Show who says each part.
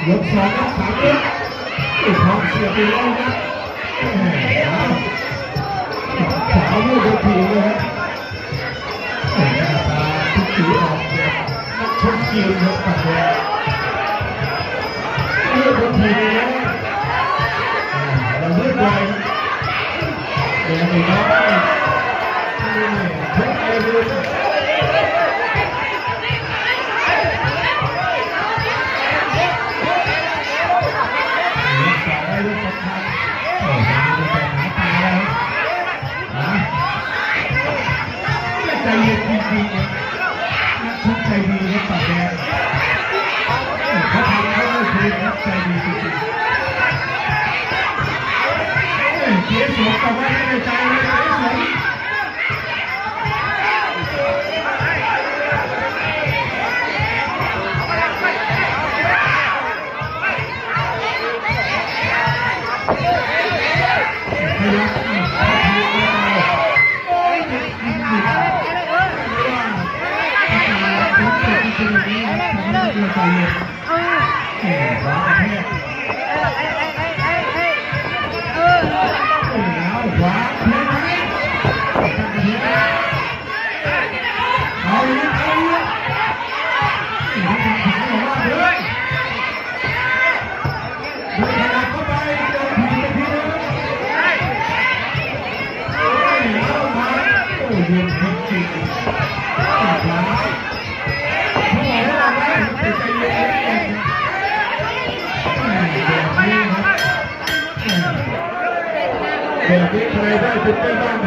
Speaker 1: ยกสองยกสามยกอีกท้องเสียไปแล้วครับขวาลูกทีเลยครับหน้าตาทุกทีออกแบบนักชกจีนครับปัดเลยลูกทีแล้วเราเลือกไว้เดี๋ยวนี้นะทุกไอ้เรื่องใจเย็นจริงๆนักชกใจดีครับปากแดงเขาทำเขาไม่เคยครับใจดีจริงๆเสียสมกับว่าไม่ได้ใจเลยเสียสมใจเย็นขวาประเทศแล้วขวาประเทศเอาอีกเอาอีกขวาหรือว่าเดินขยับเข้าไปเดินทีละทีนึงแล้วมาโอ้ยจริงๆขวาแบบนี้ใครได้เป็นเจ้าบ้าน